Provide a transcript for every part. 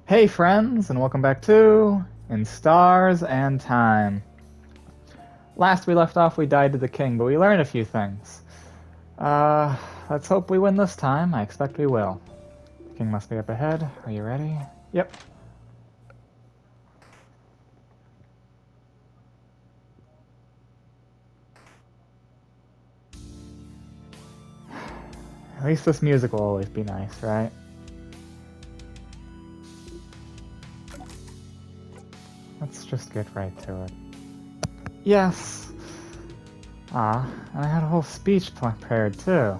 Hey friends, and welcome back to In Stars and Time. Last we left off, we died to the king, but we learned a few things. Uh, let's hope we win this time. I expect we will. The king must be up ahead. Are you ready? Yep. At least this music will always be nice, right? Let's just get right to it. Yes! Ah, and I had a whole speech prepared too.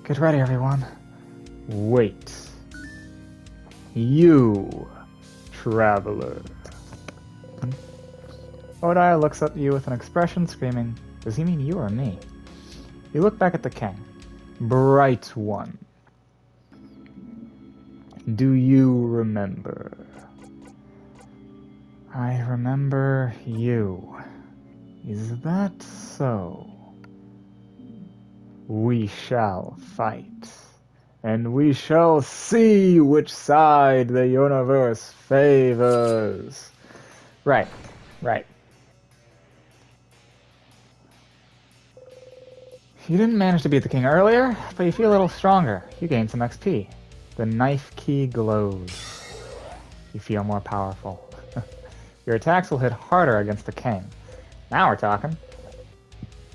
Get ready, everyone. Wait. You, traveler. Odile looks at you with an expression screaming, does he mean you or me? You look back at the king. Bright one. Do you remember? I remember you. Is that so? We shall fight. And we shall see which side the universe favors. Right. You didn't manage to beat the king earlier, but you feel a little stronger. You gained some XP. The knife key glows. You feel more powerful. Your attacks will hit harder against the king. Now we're talking.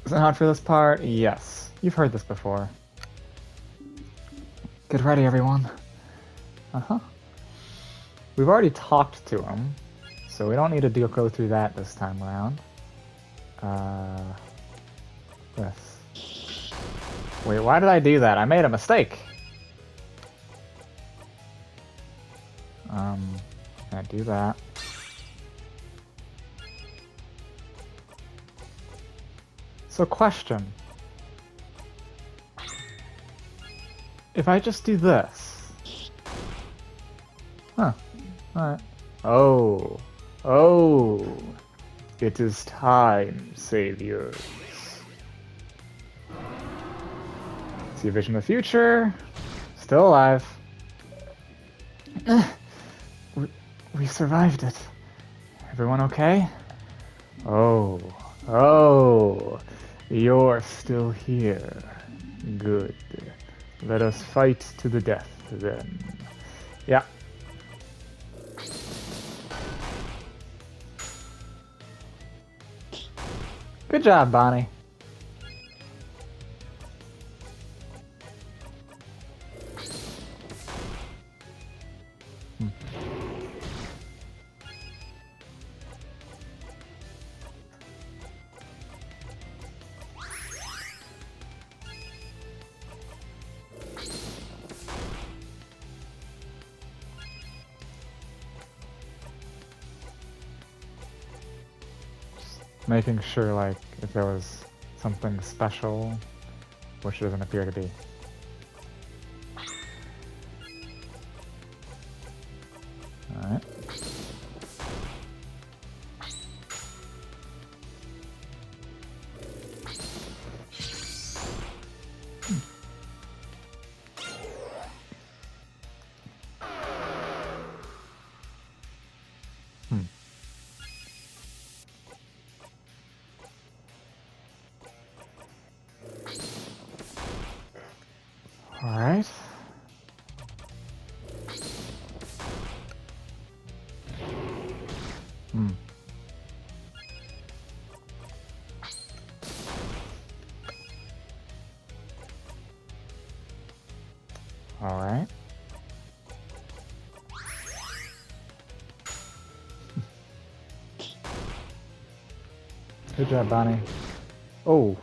Is it not for this part? Yes. You've heard this before. Get ready, everyone. Uh-huh. We've already talked to him, so we don't need to go through that this time around. This. Wait, why did I do that? I made a mistake. Can't do that. So question. If I just do this. Huh. Alright. Oh. It is time, saviors. See a vision of the future. Still alive. We survived it. Everyone okay? Oh. You're still here. Good. Let us fight to the death, then. Yeah. Good job, Bonnie. Making sure, like, if there was something special, which doesn't appear to be. Alright. Alright. Alright. Good job, Bonnie. Oh.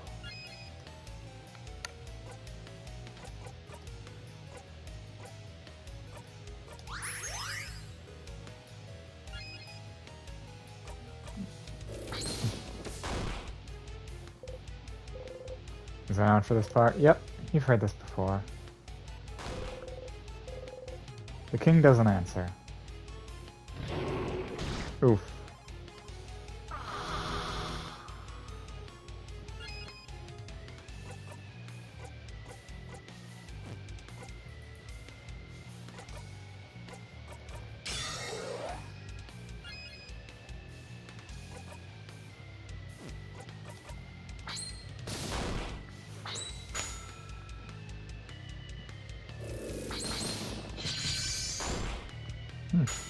Is that on for this part? Yep, you've heard this before. The king doesn't answer. Oof.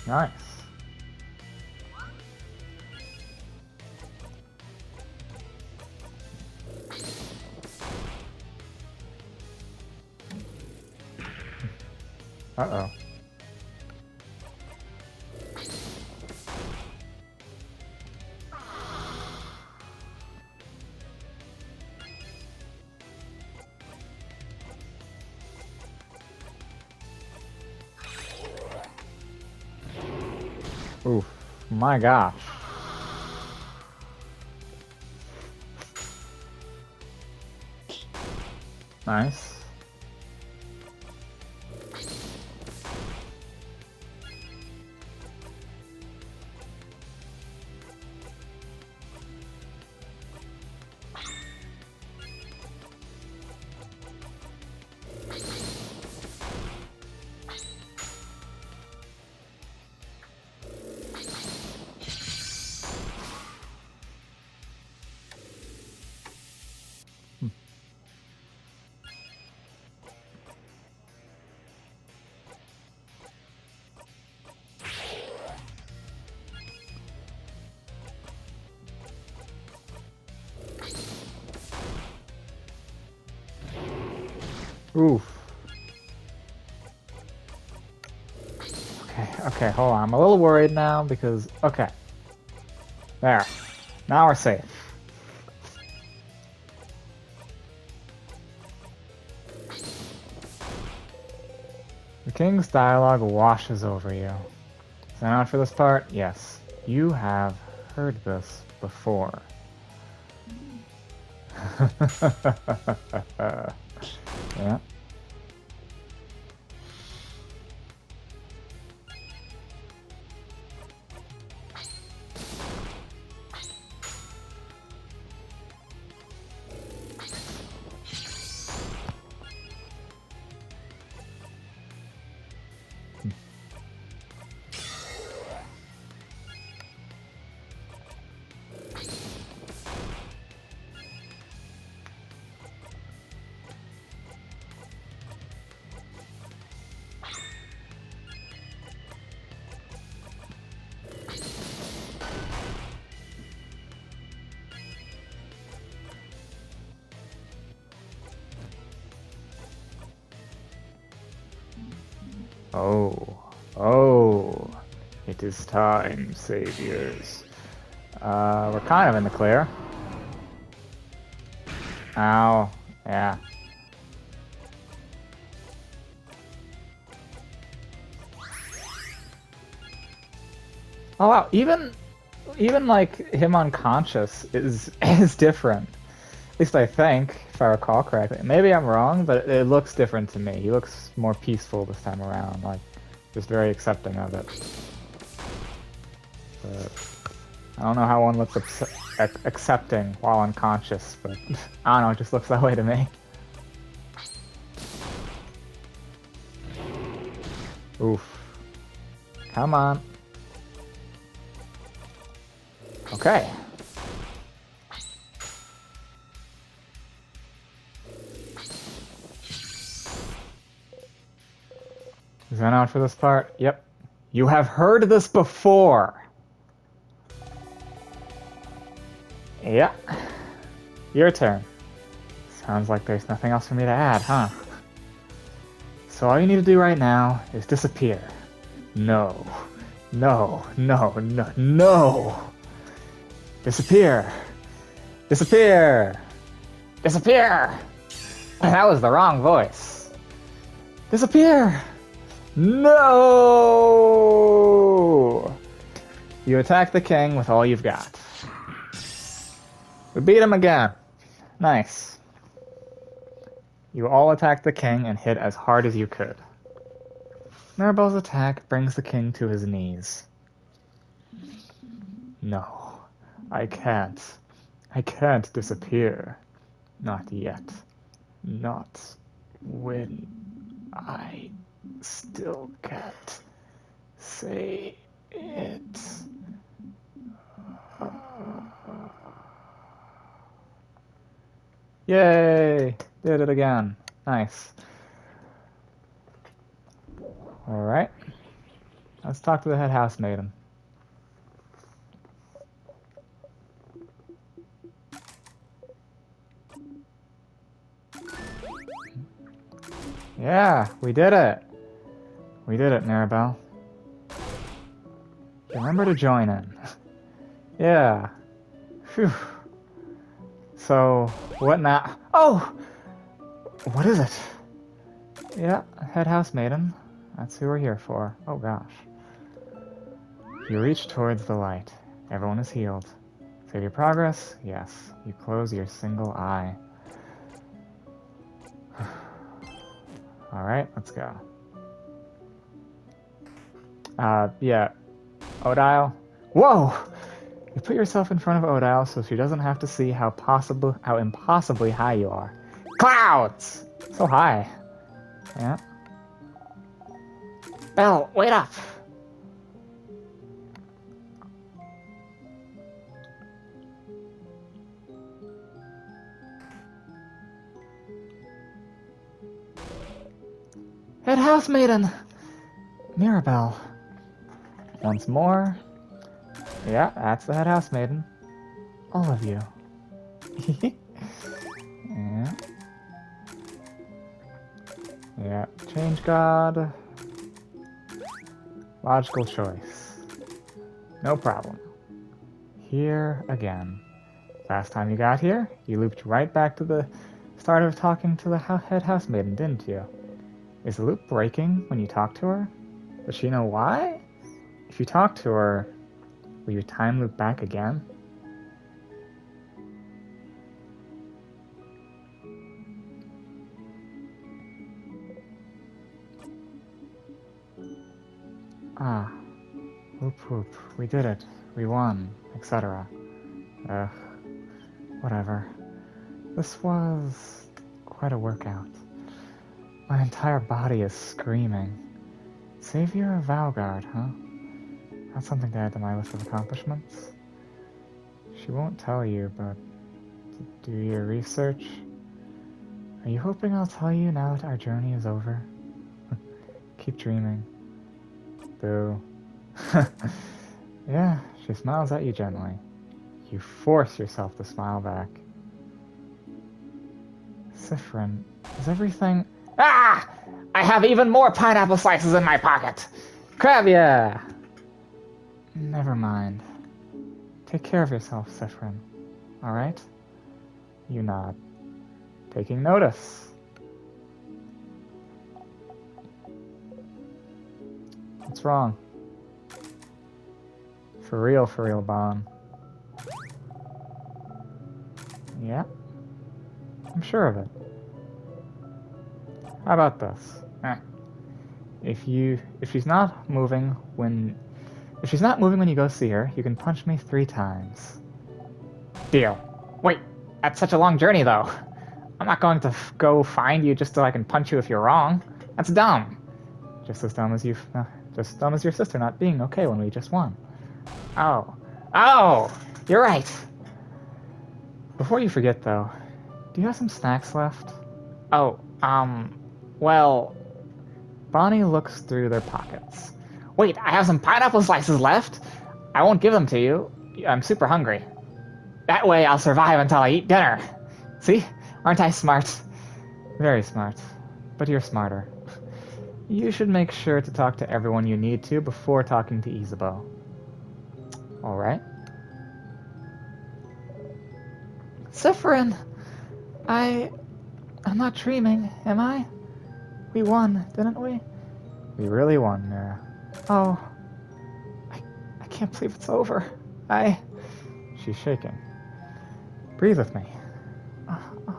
Nice. Uh-oh. Oof. My gosh. Nice. Oof. Okay, hold on. I'm a little worried now because... Okay. There. Now we're safe. The king's dialogue washes over you. Sign out for this part? Yes. You have heard this before. Yeah. Oh, it is time, saviors. We're kind of in the clear. Ow, yeah. Oh wow, even like him unconscious is different. At least I think, if I recall correctly. Maybe I'm wrong, but it looks different to me. He looks more peaceful this time around, like just very accepting of it. But I don't know how one looks accepting while unconscious, but I don't know, it just looks that way to me. Oof. Come on. Okay. Is that out for this part? Yep. You have heard this before. Yeah. Your turn. Sounds like there's nothing else for me to add, huh? So all you need to do right now is disappear. No. No. No. No. No. Disappear. Disappear. Disappear. That was the wrong voice. Disappear. No! You attack the king with all you've got. We beat him again. Nice. You all attack the king and hit as hard as you could. Mirabelle's attack brings the king to his knees. No, I can't. I can't disappear. Not yet. Not when I still can't say it. Yay! Did it again. Nice. Alright. Let's talk to the head housemaiden. Yeah, we did it. We did it, Mirabelle. Remember to join in. Yeah. Phew. So, what now? Oh! What is it? Yeah, head housemaiden. That's who we're here for. Oh gosh. You reach towards the light. Everyone is healed. Save your progress? Yes. You close your single eye. Alright, let's go. Yeah. Odile. Whoa! You put yourself in front of Odile so she doesn't have to see how impossibly high you are. Clouds! So high. Yeah. Belle, wait up! Head housemaiden! Mirabelle. Once more. Yeah, that's the head housemaiden. All of you. Yeah. Yeah. Change God. Logical choice. No problem. Here again. Last time you got here, you looped right back to the start of talking to the head housemaiden, didn't you? Is the loop breaking when you talk to her? Does she know why? If you talk to her, will you time loop back again? Ah. Whoop whoop. We did it. We won. Etc. Ugh. Whatever. This was quite a workout. My entire body is screaming. Savior of Valgard, huh? That's something to add to my list of accomplishments. She won't tell you, but do your research. Are you hoping I'll tell you now that our journey is over? Keep dreaming. Boo. Yeah, she smiles at you gently. You force yourself to smile back. Sifrin, is everything... Ah! I have even more pineapple slices in my pocket! Crab ya! Never mind. Take care of yourself, Sifrin. Alright? You nod. Taking notice. What's wrong? For real, Bon. Yeah? I'm sure of it. How about this? If she's not moving when you go see her, you can punch me 3 times. Deal. Wait, that's such a long journey though. I'm not going to go find you just so I can punch you if you're wrong. That's dumb. Just as dumb as your sister not being okay when we just won. Oh, you're right. Before you forget though, do you have some snacks left? Oh, well, Bonnie looks through their pockets. Wait, I have some pineapple slices left? I won't give them to you. I'm super hungry. That way I'll survive until I eat dinner. See? Aren't I smart? Very smart. But you're smarter. You should make sure to talk to everyone you need to before talking to Isabeau. Alright? Sifrin! I'm not dreaming, am I? We won, didn't we? We really won, Mira. Oh. I can't believe it's over. She's shaking. Breathe with me.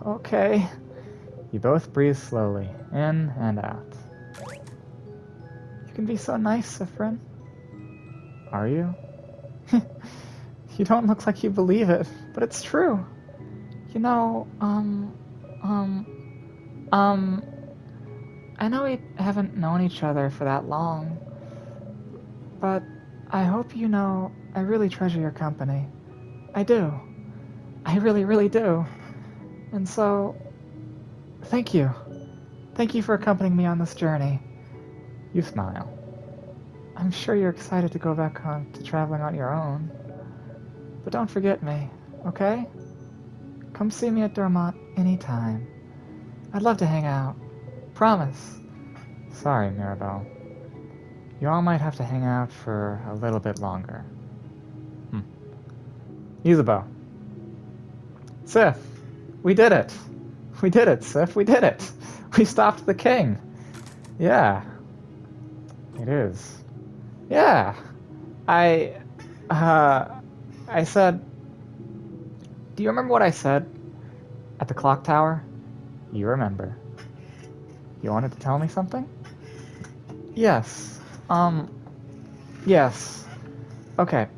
Okay. You both breathe slowly, in and out. You can be so nice, Sifrin. Are you? You don't look like you believe it, but it's true. You know, I know we haven't known each other for that long, but I hope you know I really treasure your company. I do. I really, really do. And so, thank you. Thank you for accompanying me on this journey. You smile. I'm sure you're excited to go back on to traveling on your own. But don't forget me, okay? Come see me at Dormont anytime. I'd love to hang out. Promise. Sorry, Mirabelle. You all might have to hang out for a little bit longer. Isabeau. Sif, we did it. We did it, Sif, we did it. We stopped the king. Yeah. It is. Yeah. I said... Do you remember what I said at the clock tower? You remember. You wanted to tell me something? Yes. Yes. Okay.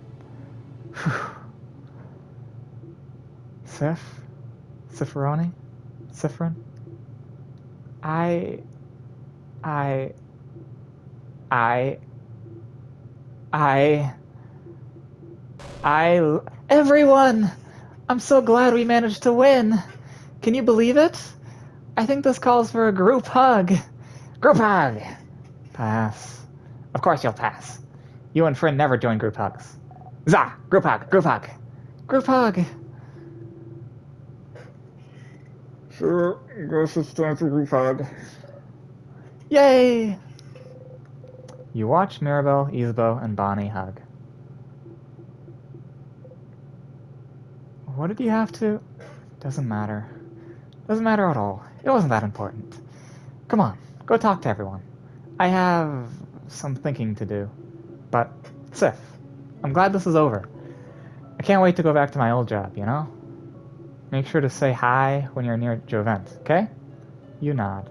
Sif? Sifroni? Sifrin? Everyone! I'm so glad we managed to win! Can you believe it? I think this calls for a group hug. Group hug! Pass. Of course you'll pass. You and Fryn never join group hugs. Zah! Group hug! Group hug! Group hug! Sure, guess it's time for group hug. Yay! You watch Mirabelle, Isabeau, and Bonnie hug. What did you have to... Doesn't matter. Doesn't matter at all. It wasn't that important. Come on, go talk to everyone. I have some thinking to do. But, Sif, I'm glad this is over. I can't wait to go back to my old job, you know? Make sure to say hi when you're near Jovent, okay? You nod.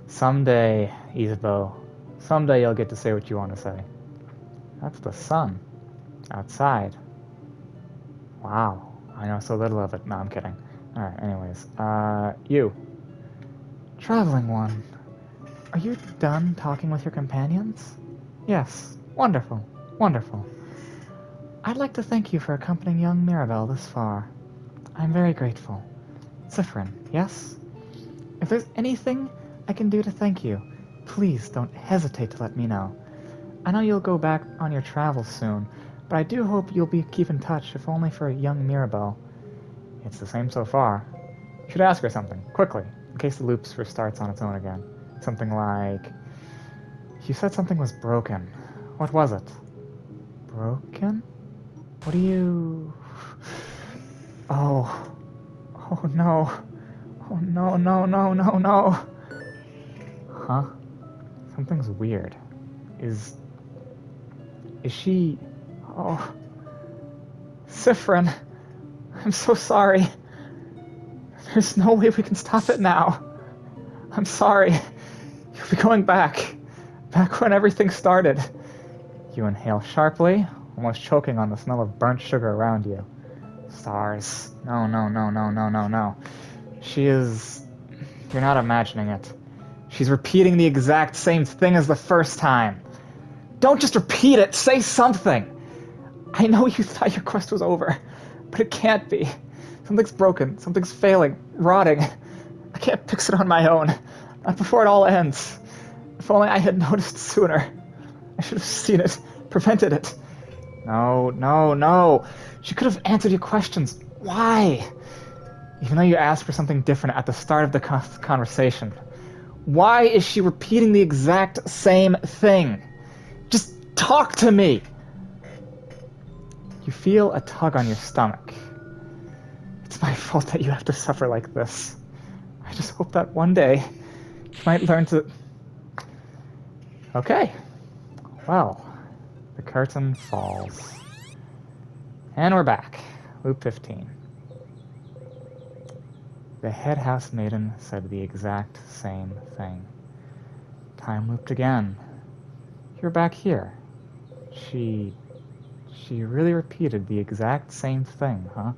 Someday, Isabeau, someday you'll get to say what you want to say. That's the sun. Outside. Wow, I know so little of it. No, I'm kidding. Alright, anyways. You. Traveling one. Are you done talking with your companions? Yes. Wonderful. Wonderful. I'd like to thank you for accompanying young Mirabelle this far. I'm very grateful. Sifrin, yes? If there's anything I can do to thank you, please don't hesitate to let me know. I know you'll go back on your travels soon, but I do hope you'll keep in touch, if only for young Mirabelle. It's the same so far. You should ask her something, quickly, in case the loop restarts on its own again. Something like... You said something was broken. What was it? Broken? What do you... Oh. Oh no. Oh no, no, no, no, no. Huh? Something's weird. Is she... Oh. Sifrin. I'm so sorry. There's no way we can stop it now. I'm sorry. You'll be going back. Back when everything started. You inhale sharply, almost choking on the smell of burnt sugar around you. Stars. No, no, no, no, no, no, no. She is... You're not imagining it. She's repeating the exact same thing as the first time. Don't just repeat it, say something! I know you thought your quest was over, but it can't be. Something's broken, something's failing, rotting. I can't fix it on my own. Not before it all ends. If only I had noticed sooner. I should have seen it, prevented it. No, no, no. She could have answered your questions. Why? Even though you asked for something different at the start of the conversation. Why is she repeating the exact same thing? Just talk to me! You feel a tug on your stomach. It's my fault that you have to suffer like this. I just hope that one day you might learn to... Okay. Well, the curtain falls. And we're back. Loop 15. The head house maiden said the exact same thing. Time looped again. You're back here. She really repeated the exact same thing, huh?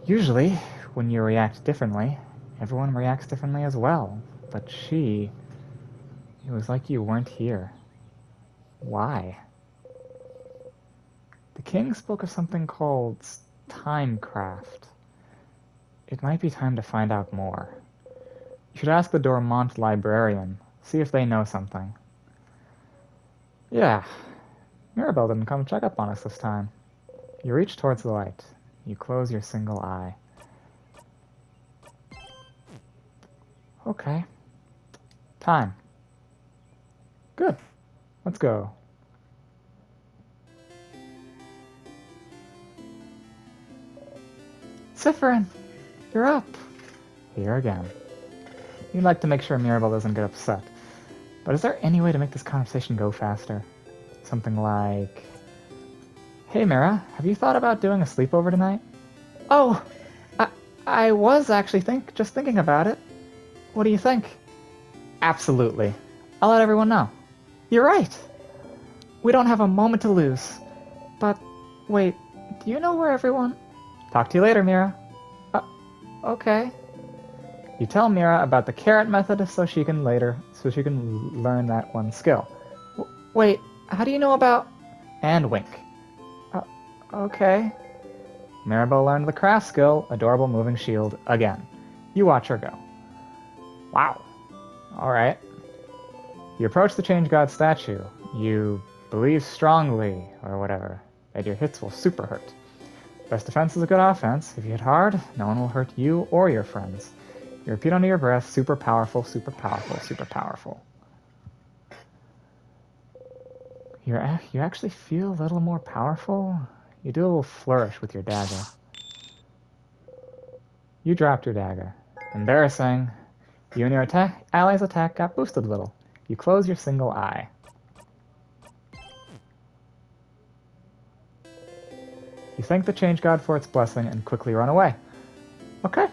Usually, when you react differently, everyone reacts differently as well. But it was like you weren't here. Why? The king spoke of something called timecraft. It might be time to find out more. You should ask the Dormont librarian, see if they know something. Yeah, Mirabelle didn't come check up on us this time. You reach towards the light. You close your single eye. Okay. Time. Good. Let's go. Cypherin, you're up. Here again. You'd like to make sure Mirabelle doesn't get upset. But is there any way to make this conversation go faster? Something like... Hey Mira, have you thought about doing a sleepover tonight? Oh, I was actually just thinking about it. What do you think? Absolutely. I'll let everyone know. You're right. We don't have a moment to lose. But, wait, do you know where everyone... Talk to you later, Mira. Okay. You tell Mira about the carrot method so she can learn that one skill. Wait, how do you know about... And wink. Okay. Mirabelle learned the craft skill, Adorable Moving Shield, again. You watch her go. Wow. Alright. You approach the Change God statue. You believe strongly, or whatever, that your hits will super hurt. Best defense is a good offense. If you hit hard, no one will hurt you or your friends. You repeat under your breath, super powerful, super powerful, super powerful. You actually feel a little more powerful? You do a little flourish with your dagger. You dropped your dagger. Embarrassing. You and your ally's attack got boosted a little. You close your single eye. You thank the Change God for its blessing and quickly run away. Okay.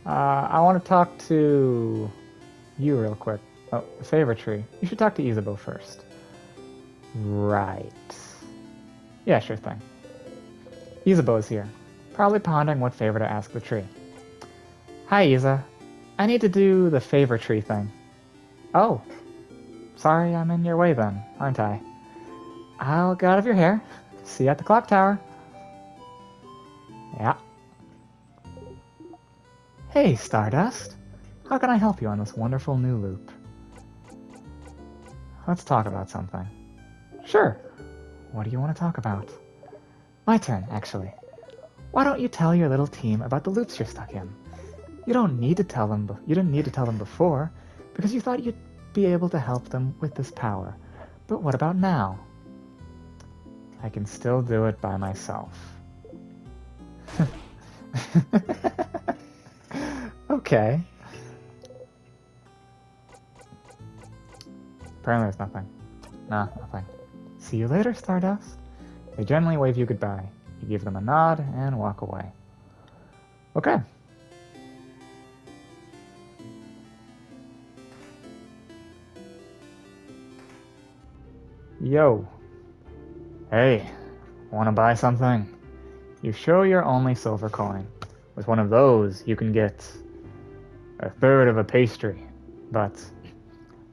I want to talk to you real quick. Oh, the favor tree. You should talk to Isabeau first. Right. Yeah, sure thing. Isabeau's here, probably pondering what favor to ask the tree. Hi, Isa. I need to do the favor tree thing. Oh. Sorry I'm in your way then, aren't I? I'll get out of your hair. See you at the clock tower. Yeah. Hey, Stardust. How can I help you on this wonderful new loop? Let's talk about something. Sure. What do you want to talk about? My turn, actually. Why don't you tell your little team about the loops you're stuck in? You don't need to tell them. You didn't need to tell them before, because you thought you'd be able to help them with this power. But what about now? I can still do it by myself. Okay. Apparently there's nothing. Nah, nothing. See you later, Stardust. They gently wave you goodbye. You give them a nod and walk away. Okay. Yo. Hey, wanna buy something? You show your only silver coin. With one of those, you can get a third of a pastry. But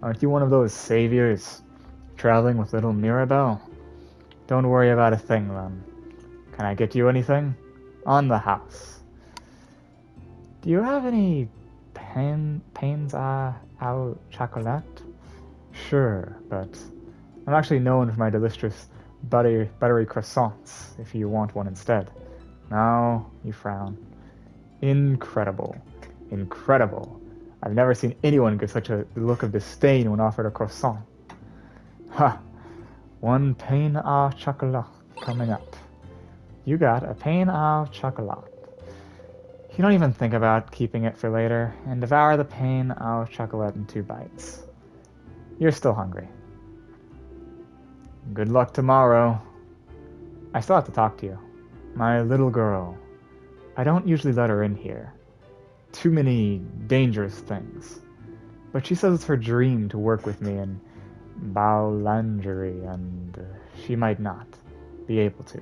aren't you one of those saviors traveling with little Mirabelle? Don't worry about a thing, then. Can I get you anything? On the house. Do you have any pains au chocolat? Sure, but I'm actually known for my delicious buttery croissants, if you want one instead. No, you frown. Incredible. Incredible. I've never seen anyone give such a look of disdain when offered a croissant. Ha! One pain au chocolat coming up. You got a pain au chocolat. You don't even think about keeping it for later, and devour the pain au chocolat in 2 bites. You're still hungry. Good luck tomorrow. I still have to talk to you. My little girl. I don't usually let her in here. Too many dangerous things. But she says it's her dream to work with me in boulangerie, and she might not be able to.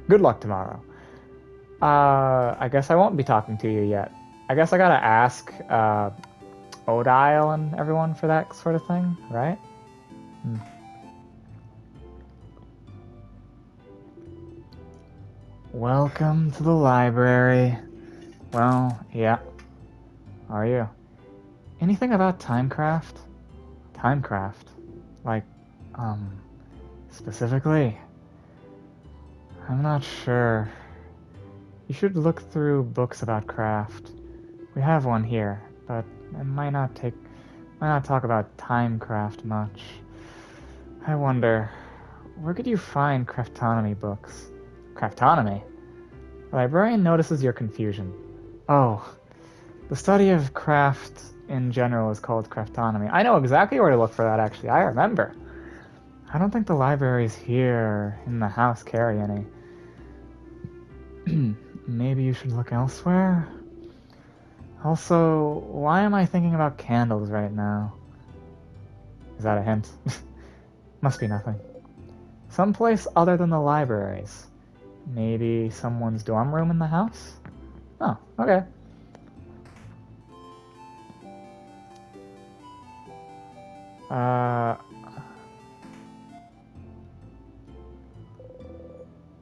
Good luck tomorrow. I guess I won't be talking to you yet. I guess I gotta ask Odile and everyone for that sort of thing, right? Welcome to the library. Well, yeah. How are you? Anything about Timecraft? Timecraft? Like, specifically? I'm not sure. You should look through books about craft. We have one here, but it might not talk about Timecraft much. I wonder, where could you find craftonomy books? Craftonomy? The librarian notices your confusion. Oh, the study of craft in general is called craftonomy. I know exactly where to look for that, actually. I remember. I don't think the libraries here in the house carry any. Maybe you should look elsewhere? Also, why am I thinking about candles right now? Is that a hint? Must be nothing. Someplace other than the libraries. Maybe someone's dorm room in the house? Oh, okay.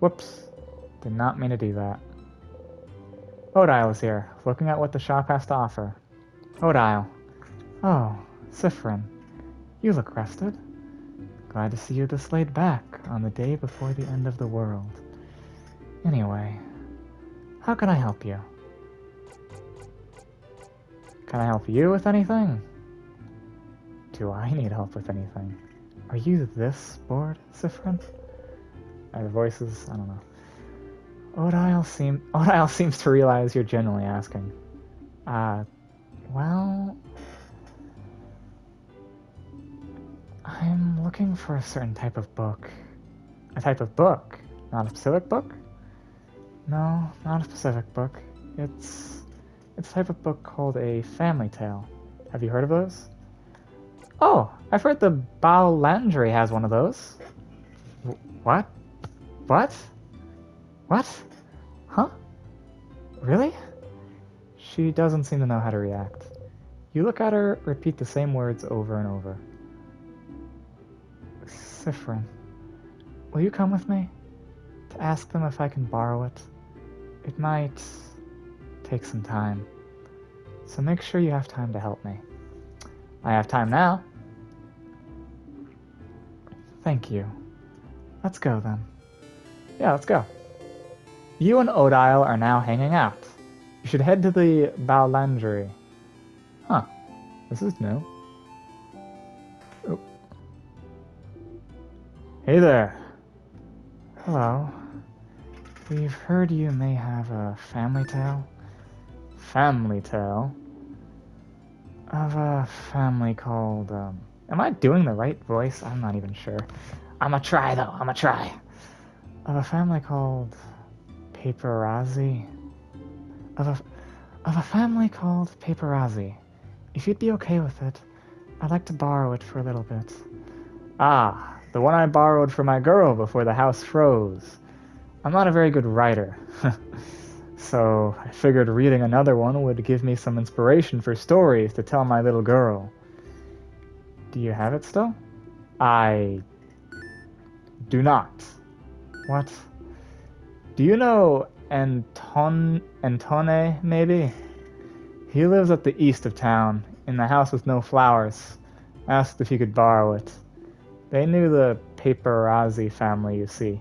Whoops. Did not mean to do that. Odile is here, looking at what the shop has to offer. Odile. Oh, Sifrin. You look rested. Glad to see you this laid back on the day before the end of the world. Anyway, how can I help you? Can I help you with anything? Do I need help with anything? Are you this bored, Sifrin? The voices, I don't know. Odile seems to realize you're genuinely asking. Well... I'm looking for a certain type of book. A type of book? Not a specific book? No, not a specific book. It's a type of book called a family tale. Have you heard of those? Oh, I've heard the Bao Landry has one of those. What? What? What? Huh? Really? She doesn't seem to know how to react. You look at her, repeat the same words over and over. Sifrin, will you come with me? To ask them if I can borrow it? It might take some time. So make sure you have time to help me. I have time now. Thank you. Let's go then. Yeah, let's go. You and Odile are now hanging out. You should head to the Bowlandry. Huh. This is new. Oh. Hey there. Hello. We've heard you may have a family tale. Family tale? Of a family called, Am I doing the right voice? I'm not even sure. I'ma try, though. I'ma try. Of a family called... Paparazzi? Of a family called Paparazzi. If you'd be okay with it, I'd like to borrow it for a little bit. Ah, the one I borrowed for my girl before the house froze. I'm not a very good writer. So I figured reading another one would give me some inspiration for stories to tell my little girl. Do you have it still? I do not. What? Do you know Antone, maybe? He lives at the east of town, in the house with no flowers. Asked if he could borrow it. They knew the Paparazzi family, you see.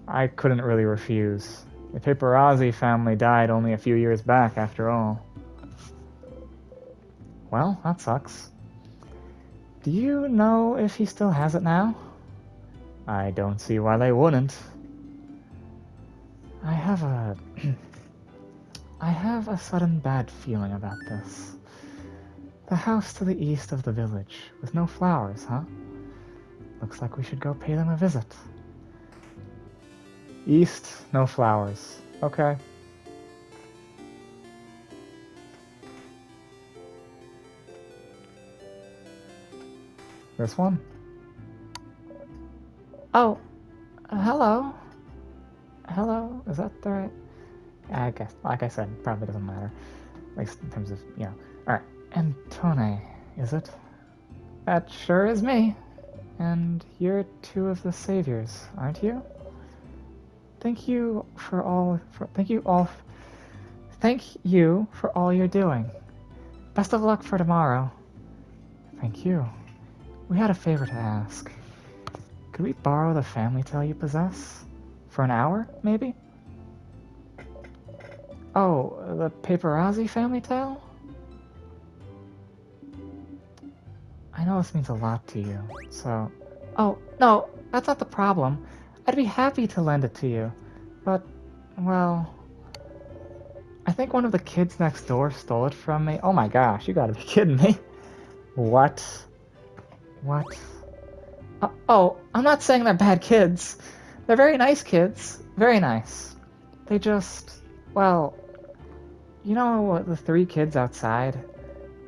I couldn't really refuse. The Paparazzi family died only a few years back, after all. Well, that sucks. Do you know if he still has it now? I don't see why they wouldn't. I have a sudden bad feeling about this. The house to the east of the village, with no flowers, huh? Looks like we should go pay them a visit. East, no flowers. Okay. This one? Oh, hello. Hello, is that the right? I guess, like I said, probably doesn't matter. At least in terms of, you know. Alright, Antone, is it? That sure is me. And you're two of the saviors, aren't you? Thank you for all you're doing. Best of luck for tomorrow. Thank you. We had a favor to ask. Could we borrow the family tale you possess? For an hour, maybe? Oh, the paparazzi family tale? I know this means a lot to you, so... Oh, no, that's not the problem. I'd be happy to lend it to you. But, well... I think one of the kids next door stole it from me. Oh my gosh, you gotta be kidding me. What? What? Oh, I'm not saying they're bad kids. They're very nice kids. Very nice. They just... Well... You know the 3 kids outside?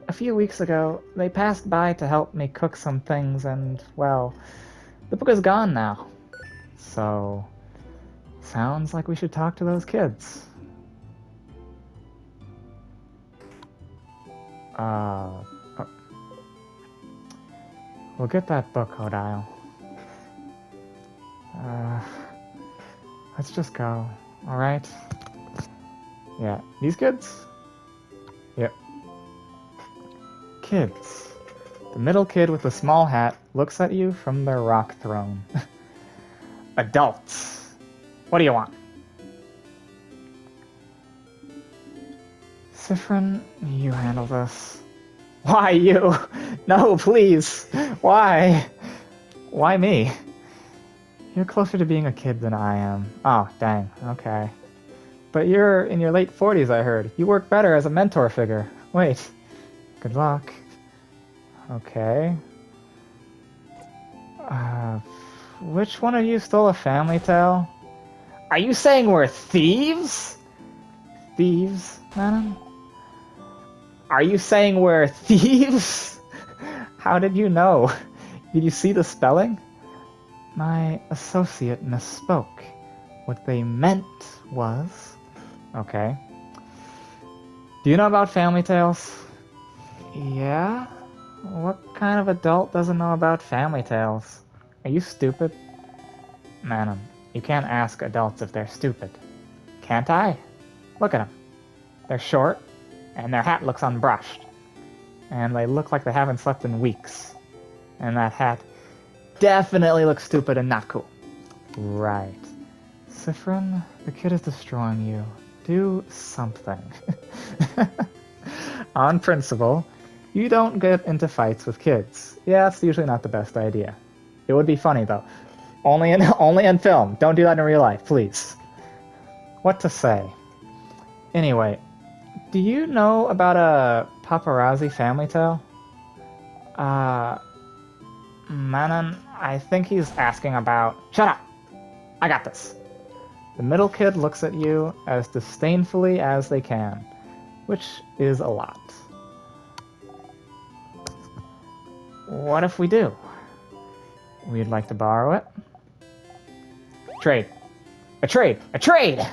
A few weeks ago, they passed by to help me cook some things and, well... The book is gone now. So... Sounds like we should talk to those kids. We'll get that book, Odile. Let's just go, alright? Yeah, these kids? Yep. Kids. The middle kid with the small hat looks at you from their rock throne. Adults. What do you want? Sifrin, you handle this. Why you? No, please. Why? Why me? You're closer to being a kid than I am. Oh, dang. Okay. But you're in your late 40s, I heard. You work better as a mentor figure. Wait. Good luck. Okay. Which one of you stole a family tale? Are you saying we're thieves? Thieves, madam? Are you saying we're thieves? How did you know? Did you see the spelling? My associate misspoke. What they meant was... Okay. Do you know about family tales? Yeah? What kind of adult doesn't know about family tales? Are you stupid? Madam, you can't ask adults if they're stupid. Can't I? Look at them. They're short, and their hat looks unbrushed. And they look like they haven't slept in weeks. And that hat definitely looks stupid and not cool. Right. Sifrin, the kid is destroying you. Do something. On principle, you don't get into fights with kids. Yeah, it's usually not the best idea. It would be funny, though. Only in film. Don't do that in real life, please. What to say? Anyway, do you know about a paparazzi family tale? Manon, I think he's asking about... Shut up! I got this. The middle kid looks at you as disdainfully as they can, which is a lot. What if we do? We'd like to borrow it. Trade. A trade! A trade!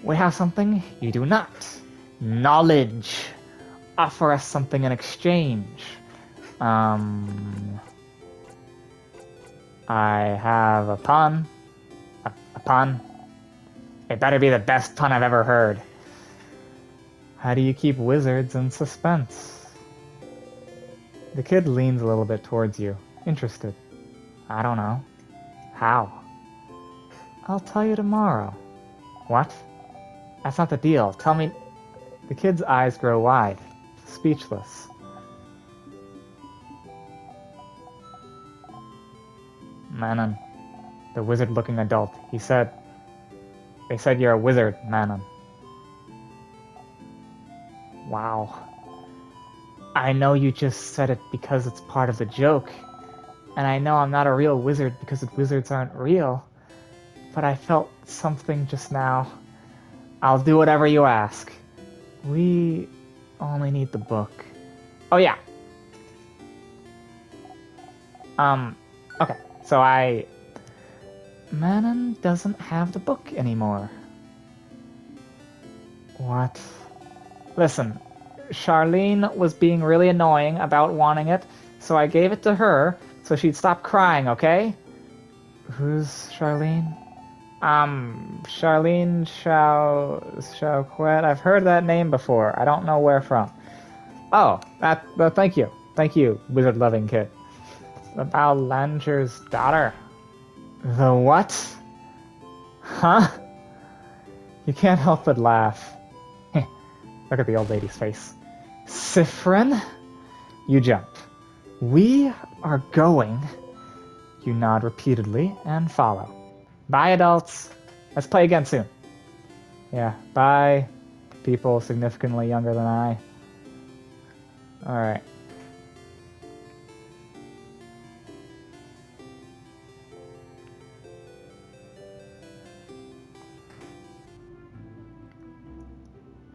We have something you do not. Knowledge. Offer us something in exchange. I have a pun. A pun. It better be the best pun I've ever heard. How do you keep wizards in suspense? The kid leans a little bit towards you, interested. I don't know. How? I'll tell you tomorrow. What? That's not the deal. Tell me... The kid's eyes grow wide, speechless. Manon. The wizard-looking adult. He said... They said you're a wizard, Manon. Wow. I know you just said it because it's part of the joke. And I know I'm not a real wizard because wizards aren't real. But I felt something just now. I'll do whatever you ask. We only need the book. Oh yeah. Okay. So Manon doesn't have the book anymore. What? Listen, Charlene was being really annoying about wanting it, so I gave it to her so she'd stop crying, okay? Who's Charlene? Charlene Chauquet. I've heard that name before. I don't know where from. Oh, thank you. Thank you, wizard-loving kid. The Balanger's daughter. The what? Huh? You can't help but laugh. Look at the old lady's face. Sifrin? You jump. We are going. You nod repeatedly and follow. Bye, adults. Let's play again soon. Yeah, bye, people significantly younger than I. Alright.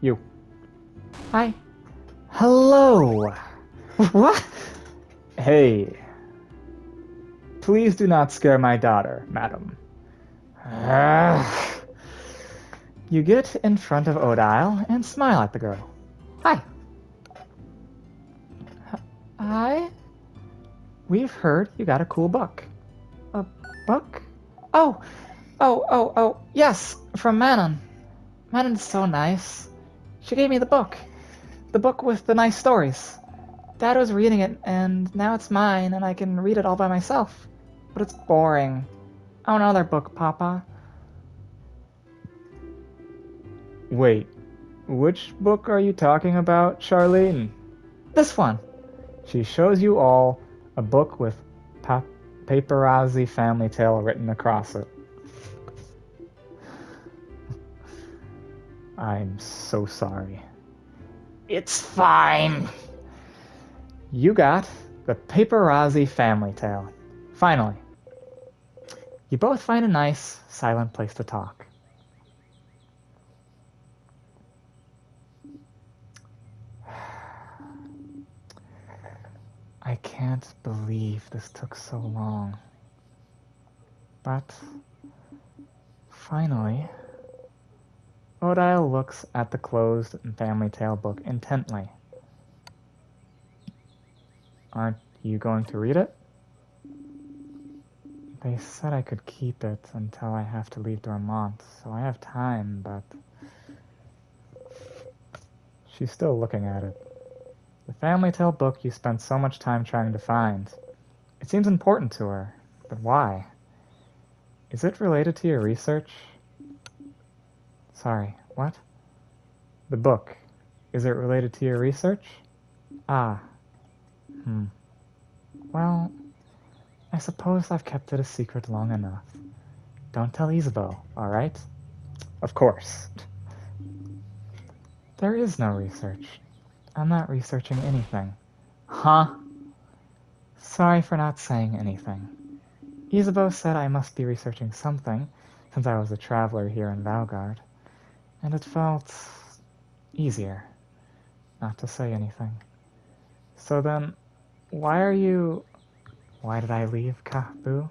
You. Hi. Hello. What? Hey. Please do not scare my daughter, madam. You get in front of Odile and smile at the girl. Hi. Hi. We've heard you got a cool book. A book? Oh, yes, from Manon. Manon's so nice. She gave me the book. The book with the nice stories. Dad was reading it, and now it's mine, and I can read it all by myself. But it's boring. I want another book, Papa. Wait, which book are you talking about, Charlene? This one. She shows you all a book with paparazzi family tale written across it. I'm so sorry. It's fine. You got the paparazzi family tale. Finally. You both find a nice, silent place to talk. I can't believe this took so long. But finally, Odile looks at the closed family tale book intently. Aren't you going to read it? They said I could keep it until I have to leave Dormont, so I have time, but... She's still looking at it. The family tale book you spent so much time trying to find. It seems important to her, but why? Is it related to your research? Sorry, what? The book. Is it related to your research? Ah. Well, I suppose I've kept it a secret long enough. Don't tell Isabeau, alright? Of course. There is no research. I'm not researching anything. Huh? Sorry for not saying anything. Isabeau said I must be researching something, since I was a traveler here in Valgard, and it felt easier not to say anything. So then, why did I leave Kahbu?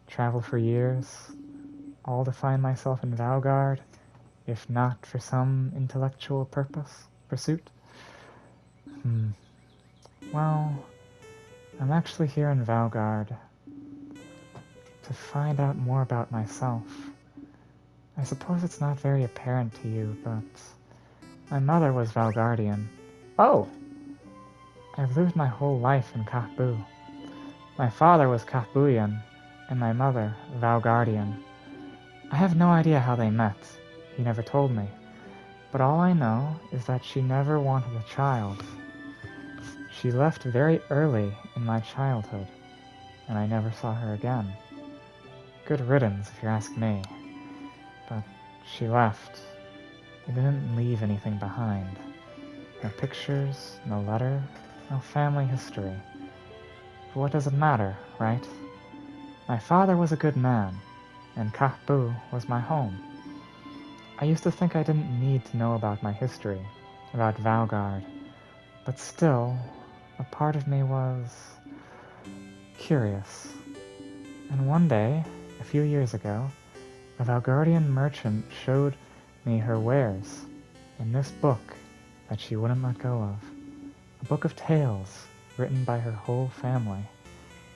Travel for years, all to find myself in Valgard, if not for some intellectual pursuit? Well, I'm actually here in Valgard to find out more about myself. I suppose it's not very apparent to you, but my mother was Valgardian. Oh! I've lived my whole life in Kahbu. My father was Kahbuian, and my mother, Valgardian. I have no idea how they met. He never told me. But all I know is that she never wanted a child. She left very early in my childhood, and I never saw her again. Good riddance, if you ask me. But she left. It didn't leave anything behind. No pictures, no letter, no family history. But what does it matter, right? My father was a good man, and Kahbu was my home. I used to think I didn't need to know about my history, about Valgard, but still, a part of me was curious. And one day, a few years ago, a Valgardian merchant showed me her wares in this book that she wouldn't let go of. A book of tales written by her whole family.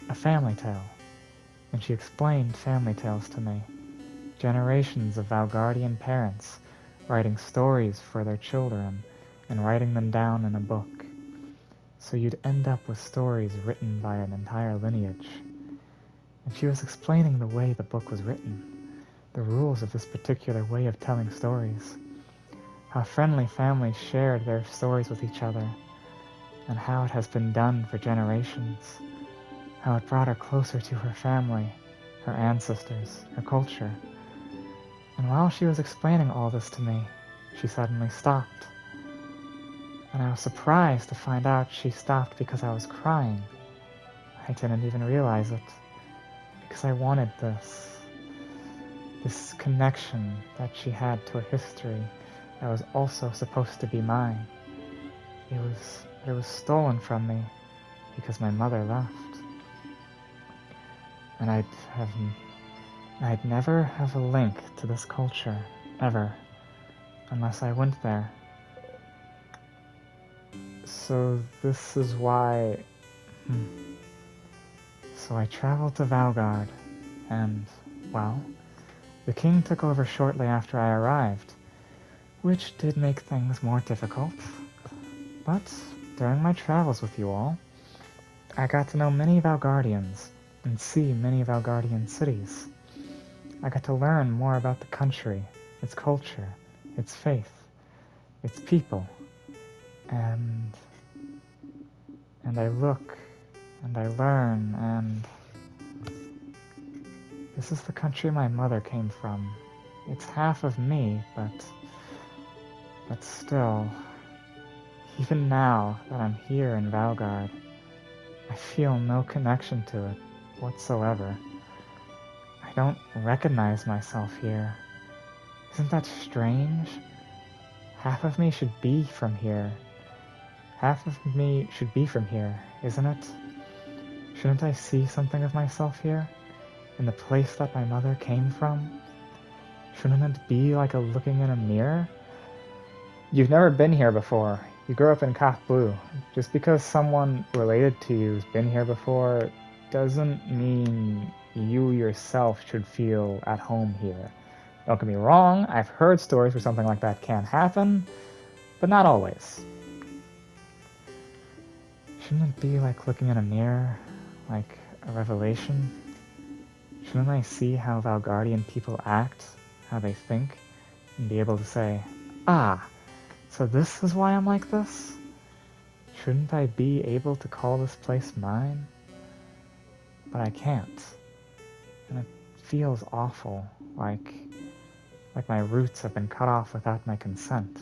A family tale. And she explained family tales to me. Generations of Valgardian parents writing stories for their children and writing them down in a book. so you'd end up with stories written by an entire lineage. And she was explaining the way the book was written, the rules of this particular way of telling stories, how friendly families shared their stories with each other, and how it has been done for generations, how it brought her closer to her family, her ancestors, her culture. And while she was explaining all this to me, she suddenly stopped. And I was surprised to find out she stopped because I was crying. I didn't even realize it, because I wanted this connection that she had to a history that was also supposed to be mine. It was stolen from me because my mother left. And I'd never have a link to this culture, ever, unless I went there. So this is why... So I traveled to Valgard, and, well, the king took over shortly after I arrived, which did make things more difficult. But during my travels with you all, I got to know many Valgardians and see many Valgardian cities. I got to learn more about the country, its culture, its faith, its people, and I look and I learn, and this is the country my mother came from. It's half of me, but still, even now that I'm here in Valgard, I feel no connection to it whatsoever. I don't recognize myself here. Isn't that strange? Half of me should be from here. Half of me should be from here, isn't it? Shouldn't I see something of myself here? In the place that my mother came from? Shouldn't it be like a looking in a mirror? You've never been here before. You grew up in Blue. Just because someone related to you has been here before doesn't mean you yourself should feel at home here. Don't get me wrong, I've heard stories where something like that can happen, but not always. Shouldn't it be like looking in a mirror, like a revelation? Shouldn't I see how Valgardian people act, how they think, and be able to say, ah, so this is why I'm like this? Shouldn't I be able to call this place mine? But I can't. And it feels awful, like my roots have been cut off without my consent.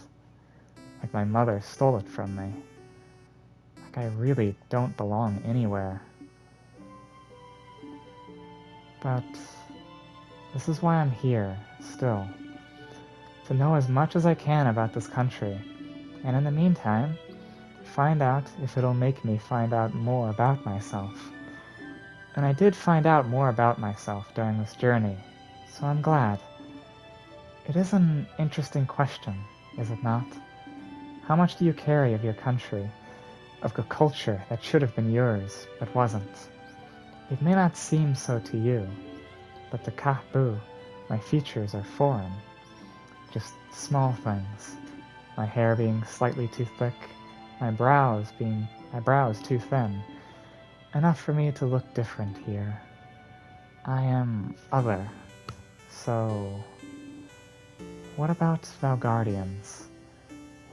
Like my mother stole it from me. Like I really don't belong anywhere. But this is why I'm here, still. To know as much as I can about this country, and in the meantime, find out if it'll make me find out more about myself. And I did find out more about myself during this journey, so I'm glad. It is an interesting question, is it not? How much do you carry of your country, of a culture that should have been yours, but wasn't? It may not seem so to you, but to Kahbu, my features are foreign. Just small things. My hair being slightly too thick, my brows too thin. Enough for me to look different here. I am other. So, what about Valgardians?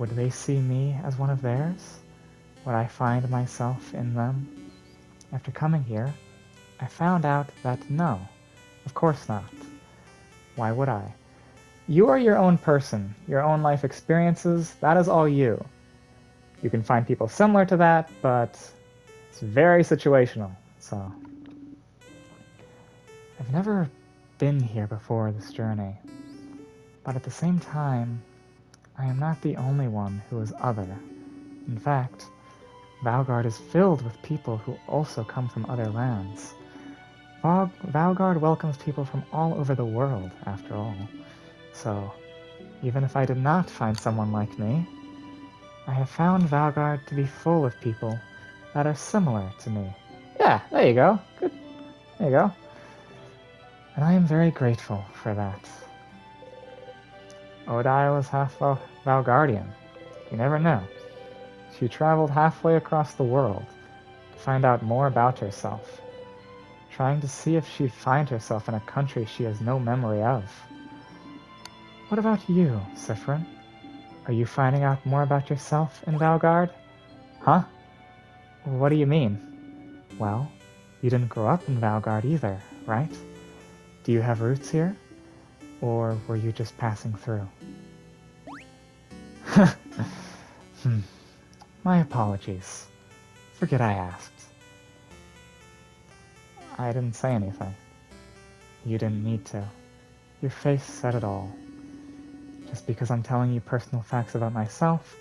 Would they see me as one of theirs? Would I find myself in them? After coming here, I found out that no, of course not. Why would I? You are your own person, your own life experiences, that is all you. You can find people similar to that, but it's very situational, so. I've never been here before this journey, but at the same time, I am not the only one who is other. In fact, Valgard is filled with people who also come from other lands. Valgard welcomes people from all over the world, after all. So, even if I did not find someone like me, I have found Valgard to be full of people that are similar to me. Yeah, there you go. Good. There you go. And I am very grateful for that. Odile is half Valgardian. You never know. She traveled halfway across the world to find out more about herself, trying to see if she'd find herself in a country she has no memory of. What about you, Sifrin? Are you finding out more about yourself in Valgard? Huh? What do you mean? Well, you didn't grow up in Valgard either, right? Do you have roots here? Or were you just passing through? My apologies. Forget I asked. I didn't say anything. You didn't need to. Your face said it all. Just because I'm telling you personal facts about myself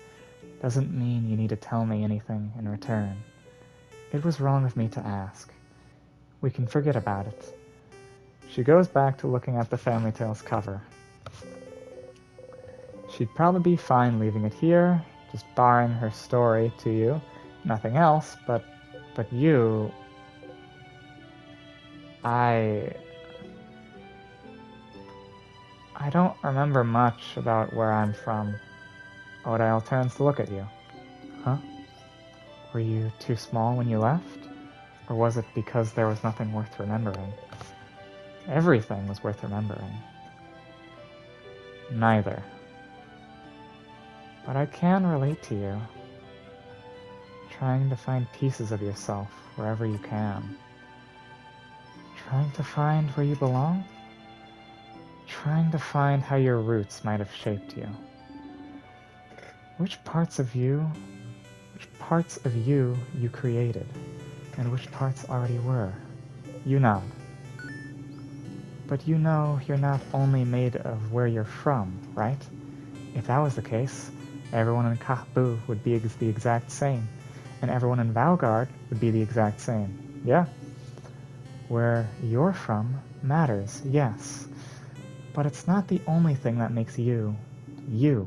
doesn't mean you need to tell me anything in return. It was wrong of me to ask. We can forget about it. She goes back to looking at the Family Tales cover. She'd probably be fine leaving it here, just barring her story to you. Nothing else, but you... I don't remember much about where I'm from. Odile turns to look at you. Huh? Were you too small when you left? Or was it because there was nothing worth remembering? Everything was worth remembering. Neither. But I can relate to you. Trying to find pieces of yourself wherever you can. Trying to find where you belong? Trying to find how your roots might have shaped you. Which parts of you you created, and which parts already were? You nod. But you know you're not only made of where you're from, right? If that was the case, everyone in Kahbu would be the exact same, and everyone in Valgard would be the exact same. Yeah. Where you're from matters, yes. But it's not the only thing that makes you, you.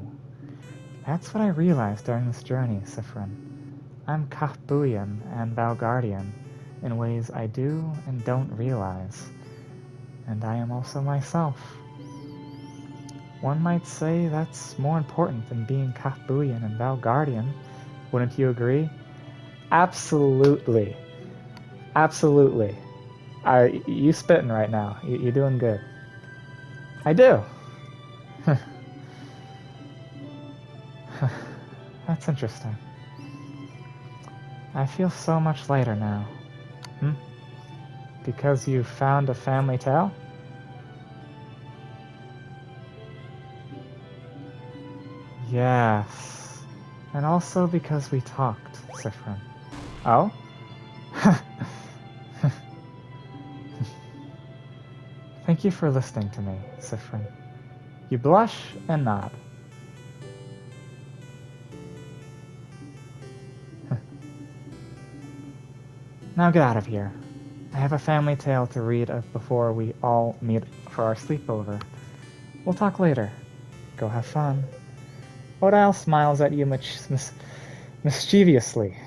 That's what I realized during this journey, Sifrin. I'm Kahbuian and Valgardian in ways I do and don't realize. And I am also myself. One might say that's more important than being Kahbuian and Valgardian. Wouldn't you agree? Absolutely. Absolutely. You spitting right now. You're doing good. I do. That's interesting. I feel so much lighter now. Because you found a family tale? Yes. And also because we talked, Sifrin. Oh? Thank you for listening to me, Sifrin. You blush and nod. Now get out of here. I have a family tale to read before we all meet for our sleepover. We'll talk later. Go have fun. Odile smiles at you mischievously.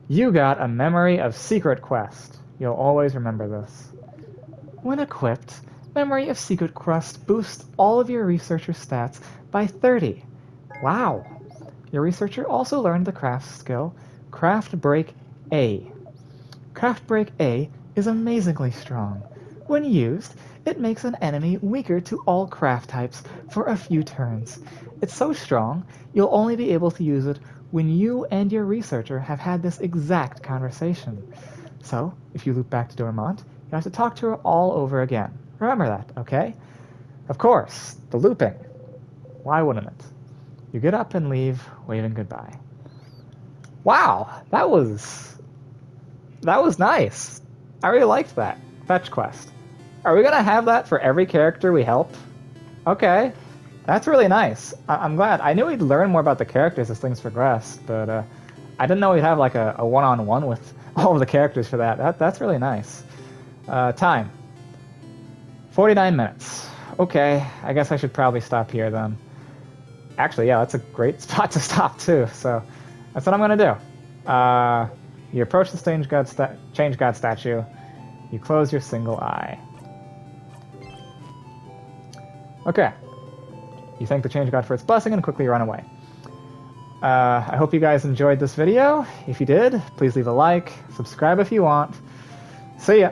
You got a memory of Secret Quest. You'll always remember this. When equipped, Memory of Secret Quest boosts all of your researcher stats by 30. Wow! Your researcher also learned the craft skill, Craft Break A. Craft Break A is amazingly strong. When used, it makes an enemy weaker to all craft types for a few turns. It's so strong, you'll only be able to use it when you and your researcher have had this exact conversation. So, if you loop back to Dormont, you have to talk to her all over again. Remember that, okay? Of course, the looping. Why wouldn't it? You get up and leave, waving goodbye. Wow, that was nice. I really liked that fetch quest. Are we gonna have that for every character we help? Okay, that's really nice. I'm glad. I knew we'd learn more about the characters as things progressed, but I didn't know we'd have like a one-on-one with all of the characters for that. That's really nice. Time. 49 minutes. Okay, I guess I should probably stop here then. Actually, yeah, that's a great spot to stop too, so that's what I'm gonna do. You approach the Change God statue. You close your single eye. Okay. You thank the Change God for its blessing and quickly run away. I hope you guys enjoyed this video. If you did, please leave a like, subscribe if you want. See ya!